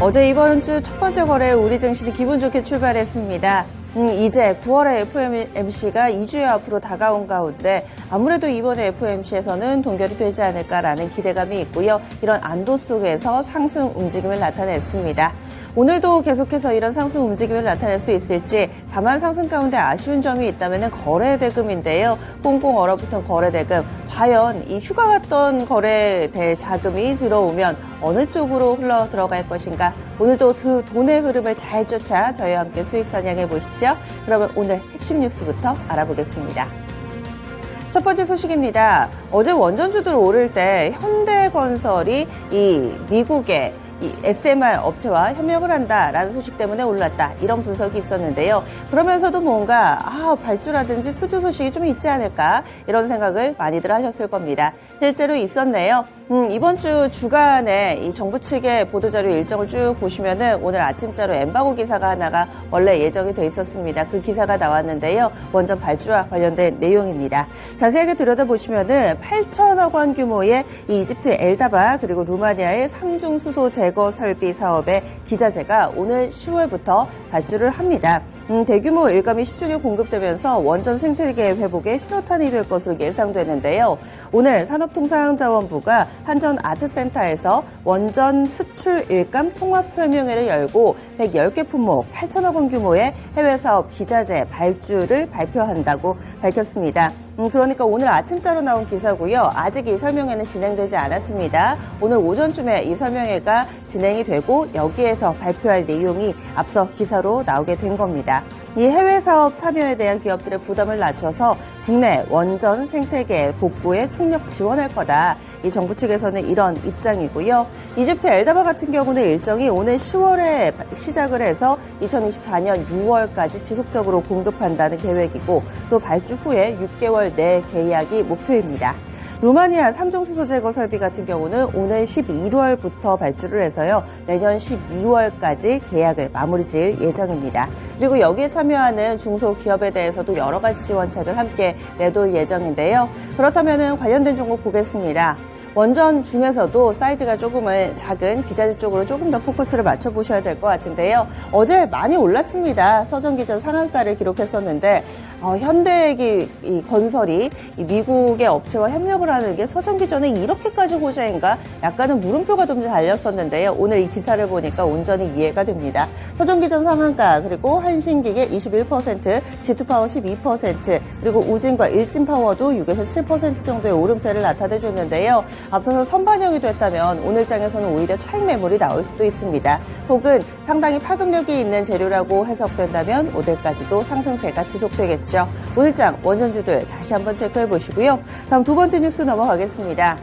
어제 이번 주 첫 번째 거래 우리 증시는 기분 좋게 출발했습니다. 이제 9월의 FOMC가 2주여 앞으로 다가온 가운데 아무래도 이번에 FOMC에서는 동결이 되지 않을까라는 기대감이 있고요. 이런 안도 속에서 상승 움직임을 나타냈습니다. 오늘도 계속해서 이런 상승 움직임을 나타낼 수 있을지, 다만 상승 가운데 아쉬운 점이 있다면 거래대금인데요. 꽁꽁 얼어붙은 거래대금, 과연 이 휴가 갔던 거래대 자금이 들어오면 어느 쪽으로 흘러 들어갈 것인가. 오늘도 그 돈의 흐름을 잘 쫓아 저희와 함께 수익 사냥해 보시죠. 그러면 오늘 핵심 뉴스부터 알아보겠습니다. 첫 번째 소식입니다. 어제 원전주들 오를 때 현대건설이 이 미국의 이 SMR 업체와 협력을 한다라는 소식 때문에 올랐다, 이런 분석이 있었는데요. 그러면서도 뭔가 발주라든지 수주 소식이 좀 있지 않을까, 이런 생각을 많이들 하셨을 겁니다. 실제로 있었네요. 이번 주 주간에 이 정부 측의 보도자료 일정을 쭉 보시면은 오늘 아침자로 엠바고 기사가 하나가 원래 예정이 돼 있었습니다. 그 기사가 나왔는데요. 원전 발주와 관련된 내용입니다. 자세하게 들여다보시면은 8천억 원 규모의 이 이집트 엘다바 그리고 루마니아의 삼중 수소 제거 설비 사업의 기자재가 오늘 10월부터 발주를 합니다. 대규모 일감이 시중에 공급되면서 원전 생태계 회복에 신호탄이 될 것으로 예상되는데요. 오늘 산업통상자원부가 한전 아트센터에서 원전 수출 일감 통합 설명회를 열고 110개 품목 8천억 원 규모의 해외 사업 기자재 발주를 발표한다고 밝혔습니다. 그러니까 오늘 아침자로 나온 기사고요. 아직 이 설명회는 진행되지 않았습니다. 오늘 오전쯤에 이 설명회가 진행이 되고 여기에서 발표할 내용이 앞서 기사로 나오게 된 겁니다. 이 해외 사업 참여에 대한 기업들의 부담을 낮춰서 국내 원전 생태계 복구에 총력 지원할 거다. 이 정부 측에서는 이런 입장이고요. 이집트 엘다바 같은 경우는 일정이 오늘 10월에 시작을 해서 2024년 6월까지 지속적으로 공급한다는 계획이고, 또 발주 후에 6개월 내 계약이 목표입니다. 루마니아 삼중수소 제거 설비 같은 경우는 오늘 11월부터 발주를 해서요, 내년 12월까지 계약을 마무리 지을 예정입니다. 그리고 여기에 참여하는 중소기업에 대해서도 여러 가지 지원책을 함께 내놓을 예정인데요. 그렇다면 관련된 종목 보겠습니다. 원전 중에서도 사이즈가 조금은 작은 기자재 쪽으로 조금 더 포커스를 맞춰보셔야 될 것 같은데요. 어제 많이 올랐습니다. 서전기전 상한가를 기록했었는데 현대 건설이 이 미국의 업체와 협력을 하는 게 서전기전에 이렇게까지 호재인가? 약간은 물음표가 좀 달렸었는데요. 오늘 이 기사를 보니까 온전히 이해가 됩니다. 서전기전 상한가, 그리고 한신기계 21%, 지투파워 12%, 그리고 우진과 일진파워도 6에서 7% 정도의 오름세를 나타내줬는데요. 앞서서 선반영이 됐다면 오늘장에서는 오히려 차익 매물이 나올 수도 있습니다. 혹은 상당히 파급력이 있는 재료라고 해석된다면 오늘까지도 상승세가 지속되겠죠. 오늘장 원전주들 다시 한번 체크해 보시고요. 다음 두 번째 뉴스 넘어가겠습니다.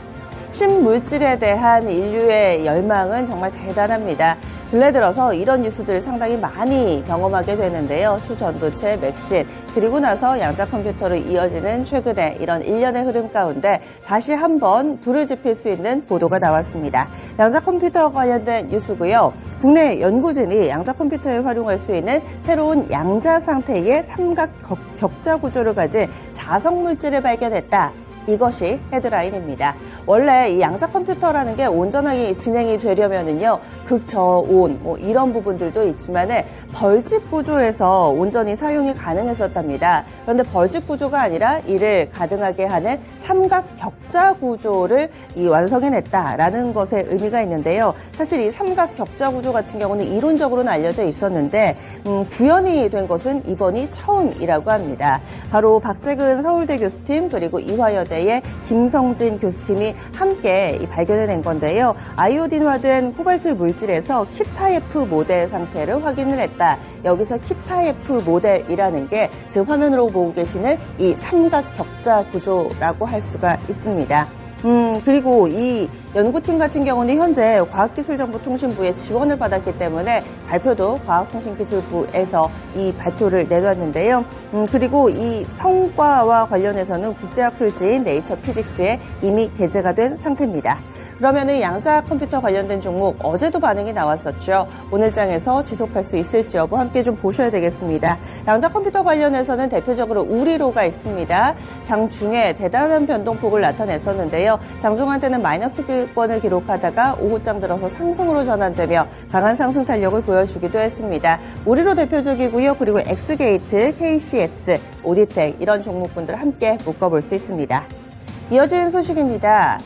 신물질에 대한 인류의 열망은 정말 대단합니다. 근래 들어서 이런 뉴스들을 상당히 많이 경험하게 되는데요. 초전도체, 맥신, 그리고 나서 양자 컴퓨터로 이어지는 최근에 이런 일련의 흐름 가운데 다시 한번 불을 지필 수 있는 보도가 나왔습니다. 양자 컴퓨터와 관련된 뉴스고요. 국내 연구진이 양자 컴퓨터에 활용할 수 있는 새로운 양자 상태의 삼각 격자 구조를 가진 자석 물질을 발견했다. 이것이 헤드라인입니다. 원래 이 양자 컴퓨터라는 게 온전하게 진행이 되려면은요, 극저온 이런 부분들도 있지만은 벌집 구조에서 온전히 사용이 가능했었답니다. 그런데 벌집 구조가 아니라 이를 가능하게 하는 삼각 격자 구조를 완성해냈다라는 것에 의미가 있는데요. 사실 이 삼각 격자 구조 같은 경우는 이론적으로는 알려져 있었는데 구현이 된 것은 이번이 처음이라고 합니다. 바로 박재근 서울대 교수팀, 그리고 이화여대 의 김성진 교수팀이 함께 발견해낸 건데요. 아이오딘화된 코발트 물질에서 키타이프 모델 상태를 확인을 했다. 여기서 키타이프 모델이라는 게 지금 화면으로 보고 계시는 이 삼각 격자 구조라고 할 수가 있습니다. 그리고 이 연구팀 같은 경우는 현재 과학기술정보통신부의 지원을 받았기 때문에 발표도 과학통신기술부에서 이 발표를 내놨는데요. 그리고 이 성과와 관련해서는 국제학술지인 네이처 피직스에 이미 게재가 된 상태입니다. 그러면은 양자 컴퓨터 관련된 종목 어제도 반응이 나왔었죠. 오늘장에서 지속할 수 있을지 여부 함께 좀 보셔야 되겠습니다. 양자 컴퓨터 관련해서는 대표적으로 우리로가 있습니다. 장중에 대단한 변동폭을 나타냈었는데요. 장중한테는 마이너스 하락권을 기록하다가 오후장 들어서 상승으로 전환되며 강한 상승 탄력을 보여주기도 했습니다. 우리로 대표적이고요. 그리고 엑스게이트, KCS, 오디텍 이런 종목군들 함께 묶어볼 수 있습니다. 이어진 소식입니다.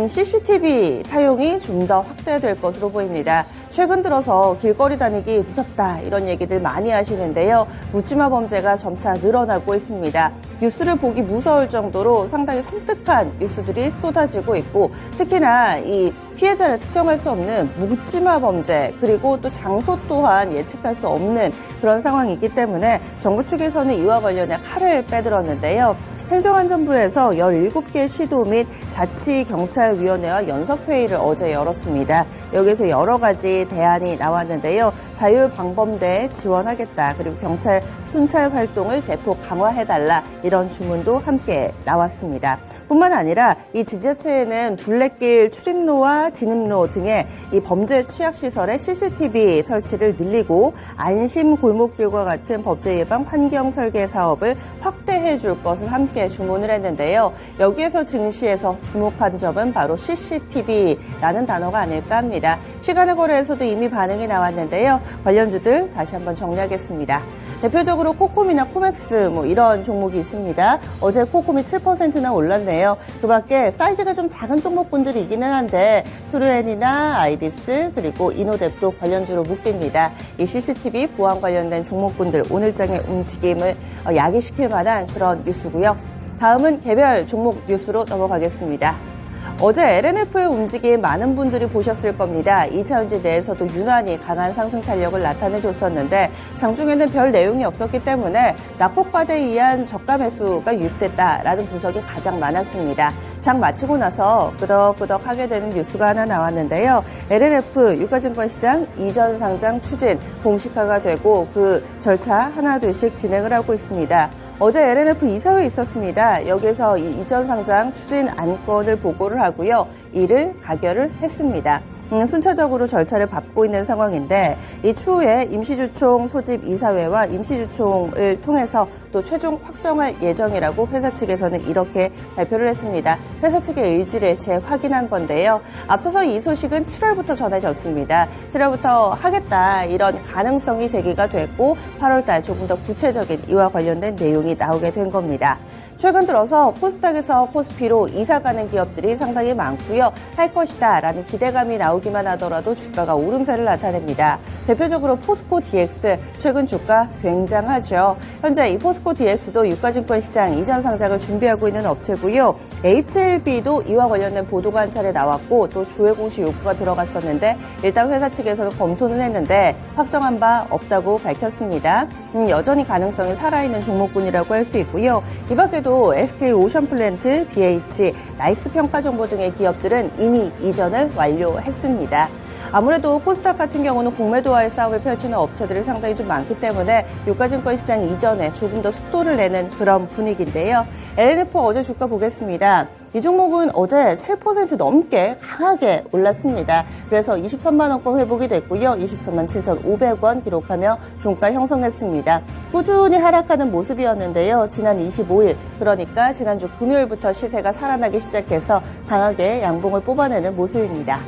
CCTV 사용이 좀 더 확대될 것으로 보입니다. 최근 들어서 길거리 다니기 무섭다 이런 얘기들 많이 하시는데요. 묻지마 범죄가 점차 늘어나고 있습니다. 뉴스를 보기 무서울 정도로 상당히 섬뜩한 뉴스들이 쏟아지고 있고 특히나 이 피해자를 특정할 수 없는 묻지마 범죄 그리고 또 장소 또한 예측할 수 없는 그런 상황이기 때문에 정부 측에서는 이와 관련해 칼을 빼들었는데요. 행정안전부에서 17개 시도 및 자치경찰위원회와 연석회의를 어제 열었습니다. 여기서 여러 가지 대안이 나왔는데요. 자율방범대에 지원하겠다. 그리고 경찰 순찰 활동을 대폭 강화해달라. 이런 주문도 함께 나왔습니다. 뿐만 아니라 이 지자체에는 둘레길 출입로와 진입로 등의 이 범죄 취약시설의 CCTV 설치를 늘리고 안심 골목길과 같은 범죄 예방 환경 설계 사업을 확대해 줄 것을 함께 주문을 했는데요. 여기에서 증시에서 주목한 점은 바로 CCTV라는 단어가 아닐까 합니다. 시간의 거래에서도 이미 반응이 나왔는데요. 관련주들 다시 한번 정리하겠습니다. 대표적으로 코콤이나 코맥스 이런 종목이 있습니다. 어제 코콤이 7%나 올랐네요. 그 밖에 사이즈가 좀 작은 종목군들이기는 한데 트루엔이나 아이디스 그리고 이노뎁도 관련주로 묶입니다. 이 CCTV 보안 관련된 종목군들 오늘장의 움직임을 야기시킬 만한 그런 뉴스고요. 다음은 개별 종목 뉴스로 넘어가겠습니다. 어제 LNF의 움직임 많은 분들이 보셨을 겁니다. 2차전지 내에서도 유난히 강한 상승 탄력을 나타내줬었는데 장중에는 별 내용이 없었기 때문에 낙폭과대에 의한 저가 매수가 유입됐다라는 분석이 가장 많았습니다. 장 마치고 나서 끄덕끄덕 하게 되는 뉴스가 하나 나왔는데요. LNF 유가증권시장 이전 상장 추진 공식화가 되고 그 절차 하나둘씩 진행을 하고 있습니다. 어제 LNF 이사회에 있었습니다. 여기에서 이 이전 상장 추진 안건을 보고를 하고요. 이를 가결을 했습니다. 순차적으로 절차를 밟고 있는 상황인데 이 추후에 임시주총 소집 이사회와 임시주총을 통해서 또 최종 확정할 예정이라고 회사 측에서는 이렇게 발표를 했습니다. 회사 측의 의지를 재확인한 건데요. 앞서서 이 소식은 7월부터 전해졌습니다. 7월부터 하겠다 이런 가능성이 제기가 됐고 8월달 조금 더 구체적인 이와 관련된 내용이 나오게 된 겁니다. 최근 들어서 코스닥에서 코스피로 이사 가는 기업들이 상당히 많고요. 할 것이다 라는 기대감이 나오기만 하더라도 주가가 오름세를 나타냅니다. 대표적으로 포스코 DX 최근 주가 굉장하죠. 현재 이 포스코 DX도 유가증권시장 이전 상장을 준비하고 있는 업체고요. HLB도 이와 관련된 보도가 한 차례 나왔고 또 조회 공시 요구가 들어갔었는데 일단 회사 측에서는 검토는 했는데 확정한 바 없다고 밝혔습니다. 여전히 가능성이 살아있는 종목군이라고 할 수 있고요. 이 밖에도 SK오션플랜트, BH, 나이스 평가정보 등의 기업들은 이미 이전을 완료했습니다. 아무래도 코스닥 같은 경우는 공매도와의 싸움을 펼치는 업체들이 상당히 좀 많기 때문에 유가증권 시장 이전에 조금 더 속도를 내는 그런 분위기인데요. LNF 어제 주가 보겠습니다. 이 종목은 어제 7% 넘게 강하게 올랐습니다. 그래서 23만 원권 회복이 됐고요. 23만 7,500원 기록하며 종가 형성했습니다. 꾸준히 하락하는 모습이었는데요. 지난 25일 그러니까 지난주 금요일부터 시세가 살아나기 시작해서 강하게 양봉을 뽑아내는 모습입니다.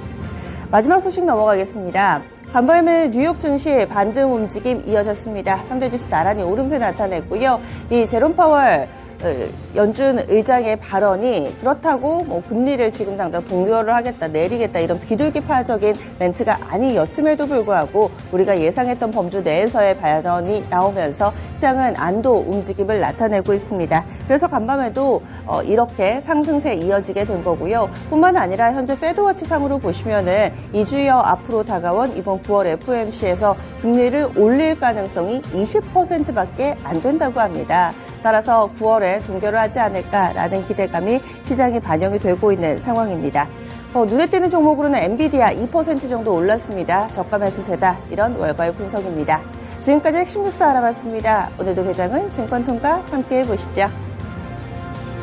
마지막 소식 넘어가겠습니다. 간밤에 뉴욕 증시 반등 움직임 이어졌습니다. 3대 지수 나란히 오름세 나타냈고요. 이 제롬 파월 연준 의장의 발언이 그렇다고 금리를 지금 당장 동결을 하겠다, 내리겠다 이런 비둘기파적인 멘트가 아니었음에도 불구하고 우리가 예상했던 범주 내에서의 발언이 나오면서 시장은 안도 움직임을 나타내고 있습니다. 그래서 간밤에도 이렇게 상승세 이어지게 된 거고요. 뿐만 아니라 현재 페드워치 상으로 보시면은 2주여 앞으로 다가온 이번 9월 FOMC에서 금리를 올릴 가능성이 20%밖에 안 된다고 합니다. 따라서 9월에 동결을 하지 않을까라는 기대감이 시장에 반영이 되고 있는 상황입니다. 눈에 띄는 종목으로는 엔비디아 2% 정도 올랐습니다. 저가 매수세다. 이런 월가의 분석입니다. 지금까지 핵심 뉴스 알아봤습니다. 오늘도 대장은 증권통과 함께 해보시죠.